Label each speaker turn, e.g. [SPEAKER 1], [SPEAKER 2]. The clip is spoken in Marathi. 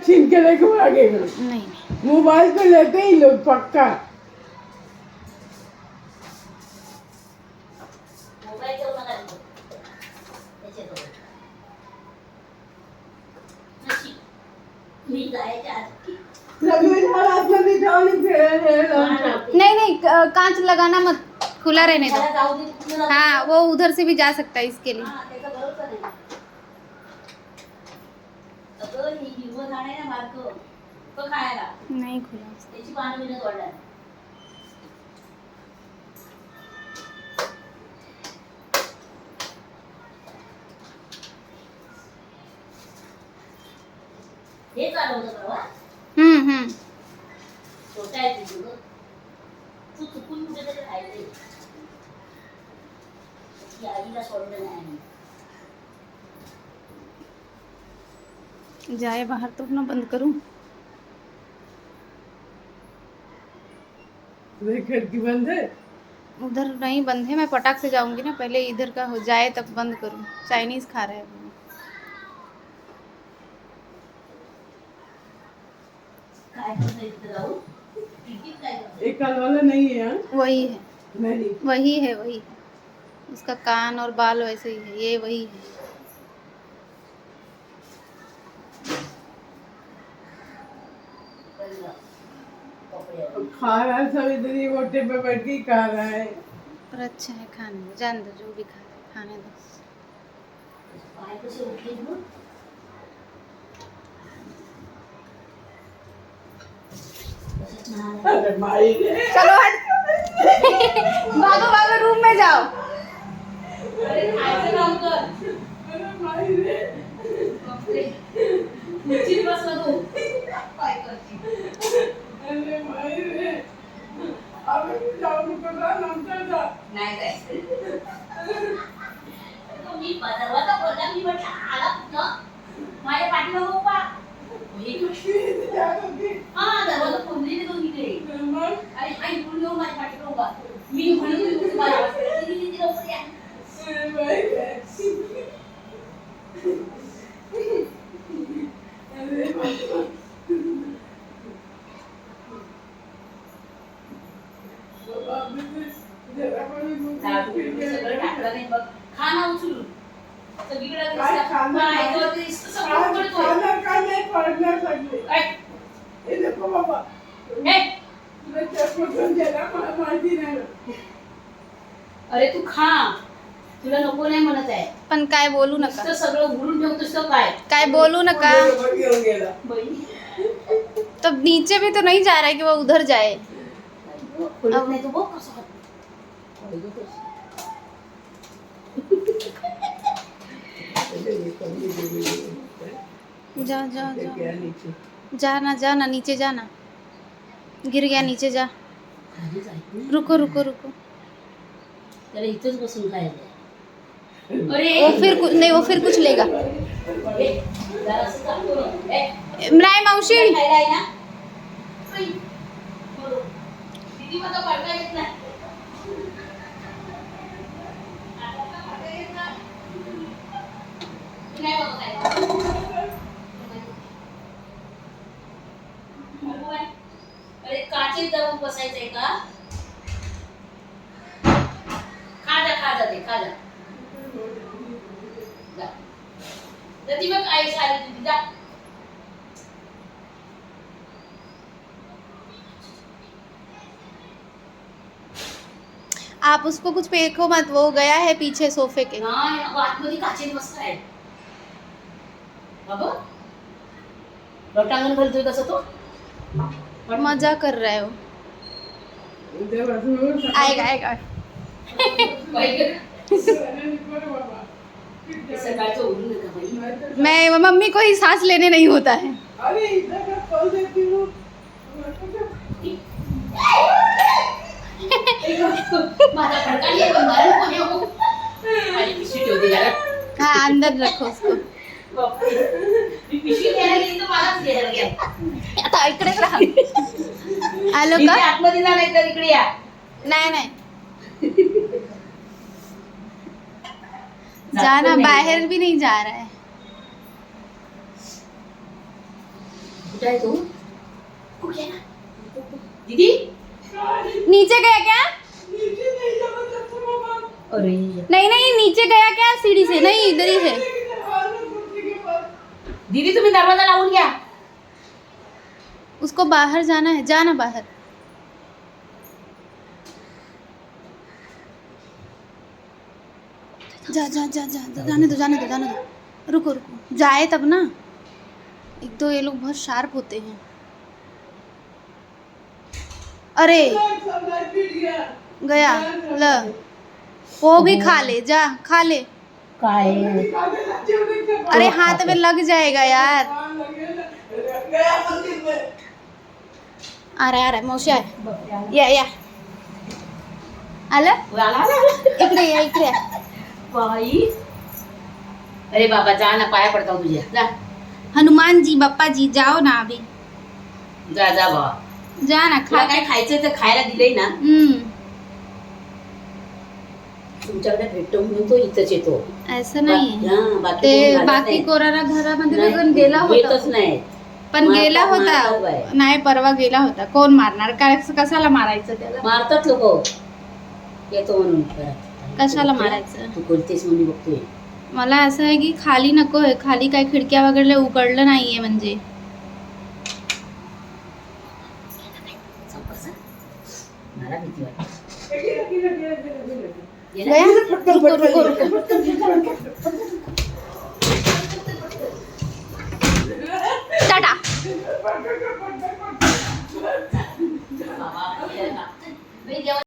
[SPEAKER 1] छीन के लेके भागेगा।
[SPEAKER 2] नहीं
[SPEAKER 1] मोबाइल तो लेते ही लोग पक्का।
[SPEAKER 2] नहीं कांच लगाना मत, खुला रहने दो। हाँ वो उधर से भी जा सकता है इसके लिए। नहीं खुला। हम्म। जाए बाहर तो अपना बंद करूं।
[SPEAKER 1] खिड़की बंद है।
[SPEAKER 2] उधर नहीं बंद है, मैं पटाख से जाऊंगी ना, पहले इधर का हो जाए तब बंद करूं। चाइनीज खा रहे हैं वो।
[SPEAKER 1] एक कल वाला नहीं है।
[SPEAKER 2] वही है
[SPEAKER 1] नहीं
[SPEAKER 2] वही है वही है। उसका कान और बाल वैसे ही है, ये वही है।
[SPEAKER 1] खा रहा है सब इधर ही गोटे पे बैठ के ही खा रहा है।
[SPEAKER 2] पर अच्छा है खाने में, जान दो जो भी खा रहे हैं, खाने दो।
[SPEAKER 1] अरे माई रे।
[SPEAKER 2] चलो हट भागो भागो रूम में जाओ।
[SPEAKER 1] अरे माई रे। अरे माई रे। अब जाऊ नको ना नंतर जा।
[SPEAKER 3] नाही जायचं. मी दरवाजा खोलला, मी म्हटलं आला कुठं माझ्या पाठीमागं उभा. हा दरवाजा खोललेली तो इकडे. आणि हा इकडून येऊन माझ्या पाठीमागं उभा. मी म्हणून तुम्हाला आवाज केला. तिने लवकर या.
[SPEAKER 1] अरे माई रे। अरे बाबा।
[SPEAKER 3] सगळं टाकलं नाही बघ. खा ना उचलून. सगळीकडे
[SPEAKER 1] काय नाही पडणार सगळे. हे नको बाबा. तुला चष्मा द्यायला मला माहिती नाही ना.
[SPEAKER 3] अरे तू खा, तुला नको नाही म्हणत आहे.
[SPEAKER 2] पण काय बोलू नका,
[SPEAKER 3] नुसतं सगळं उघडून ठेवतोस तर काय
[SPEAKER 2] बोलू नका।
[SPEAKER 1] घेऊन गेला.
[SPEAKER 2] तो नीचे भी तो नहीं जा रहा है कि वो उधर जाए।
[SPEAKER 3] खोलत नाही तो बघ कसं खातो.
[SPEAKER 2] जा जा जा जाना नीचे जाना, गिर गया नीचे जा। रुको रुको रुको।
[SPEAKER 3] त्याला इथंच बसून खायचं. अरे
[SPEAKER 2] वो फिर कुछ लेगा।
[SPEAKER 3] जरासं चालतो ना.
[SPEAKER 2] नाही मावशी
[SPEAKER 3] खायला आहे ना. दीदी मला पडता येत नाही. नाही बाबा खायला. अरे काचेत जाऊन बसायचंय का. खा जा ते खा जा. ती मग आई आली तुझी जा.
[SPEAKER 2] आप उसको कुछ फेंको मत, वो गया है पीछे सोफे के।
[SPEAKER 3] नाही आतमध्ये काचेत मस्त आहे बाबा. लोटांगण घालतोय कसं तो.
[SPEAKER 2] मजा कर रहा है वो। आएगा
[SPEAKER 3] सकाळचं उठून नका बाई.
[SPEAKER 2] मैं मम्मी को ही सांस लेने नहीं होता है।
[SPEAKER 1] अरे इधर का खोल देती हूँ।
[SPEAKER 3] माझा फडका नाही पण मला नको देऊ. माझी पिशवी ठेवते जरा.
[SPEAKER 2] हाँ अंदर रखो उसको।
[SPEAKER 3] मी पिशवी घ्यायला गेली तर मलाच घ्यायला घ्या.
[SPEAKER 2] आता इकडे राहा। आलो
[SPEAKER 3] इथे
[SPEAKER 2] का?
[SPEAKER 3] आतमध्ये जा नाही तर इकडे या.
[SPEAKER 2] नहीं जाना, बाहर भी नहीं जा रहा है।
[SPEAKER 3] कुठे आहे तू? कुठे आहे? दीदी
[SPEAKER 2] नीचे गया क्या?
[SPEAKER 1] नीचे नहीं जाना चाहता बाबा।
[SPEAKER 3] अरे
[SPEAKER 2] नहीं नहीं, नीचे गया क्या सीढ़ी से? नहीं, इधर ही है।
[SPEAKER 3] दीदी तुम्ही दरवाजा लावून घ्या.
[SPEAKER 2] उसको बाहर जाना है, जाना बाहर. जा जा जा जा जा, जाने दो जाने दो जाने दो. रुको रुको, जाए तब ना. एक तो ये लोग बहुत शार्प होते हैं. अरे गया ल, वो भी खा ले, जा खा ले.
[SPEAKER 3] काय
[SPEAKER 2] अरे हाथ में लग जाएगा यार. आ रहा मावशी आहे. या आलं. इकडे या इकडे या.
[SPEAKER 3] बाई अरे बाबा जा ना, पाया पडता तुझ्या. जा
[SPEAKER 2] हनुमान जी बाप्पा जी जाओ ना अभी.
[SPEAKER 3] जा जा बाबा.
[SPEAKER 2] जा ना
[SPEAKER 3] तुला
[SPEAKER 2] खा.
[SPEAKER 3] काय खायचं तर खायला दिलंय ना. तुमच्याकडे भेटतो म्हणून तो इथंच येतो.
[SPEAKER 2] असं नाही
[SPEAKER 3] हा, बाकी
[SPEAKER 2] ते
[SPEAKER 3] कोणी घालत
[SPEAKER 2] बाकी
[SPEAKER 3] नाही.
[SPEAKER 2] कोराना घरामध्ये
[SPEAKER 3] नाही,
[SPEAKER 2] बघून गेला
[SPEAKER 3] येतच
[SPEAKER 2] होता.
[SPEAKER 3] नाही.
[SPEAKER 2] पण
[SPEAKER 3] मारतात-
[SPEAKER 2] गेला
[SPEAKER 3] मारतात
[SPEAKER 2] होता.
[SPEAKER 3] बाई.
[SPEAKER 2] नाही परवा गेला होता. कोण मारणार? काय कशाला मारायचं त्याला?
[SPEAKER 3] मारतात लोक येतो म्हणून.
[SPEAKER 2] कशाला मारायचं?
[SPEAKER 3] तू कोणतेच म्हणून बघतोय.
[SPEAKER 2] मला असं आहे की खाली नको आहे. खाली काय खिडक्या वगैरे उघडलं नाहीये म्हणजे.
[SPEAKER 3] मला भीती वाटते.
[SPEAKER 2] गया? रुको रुको रुको. टाटा.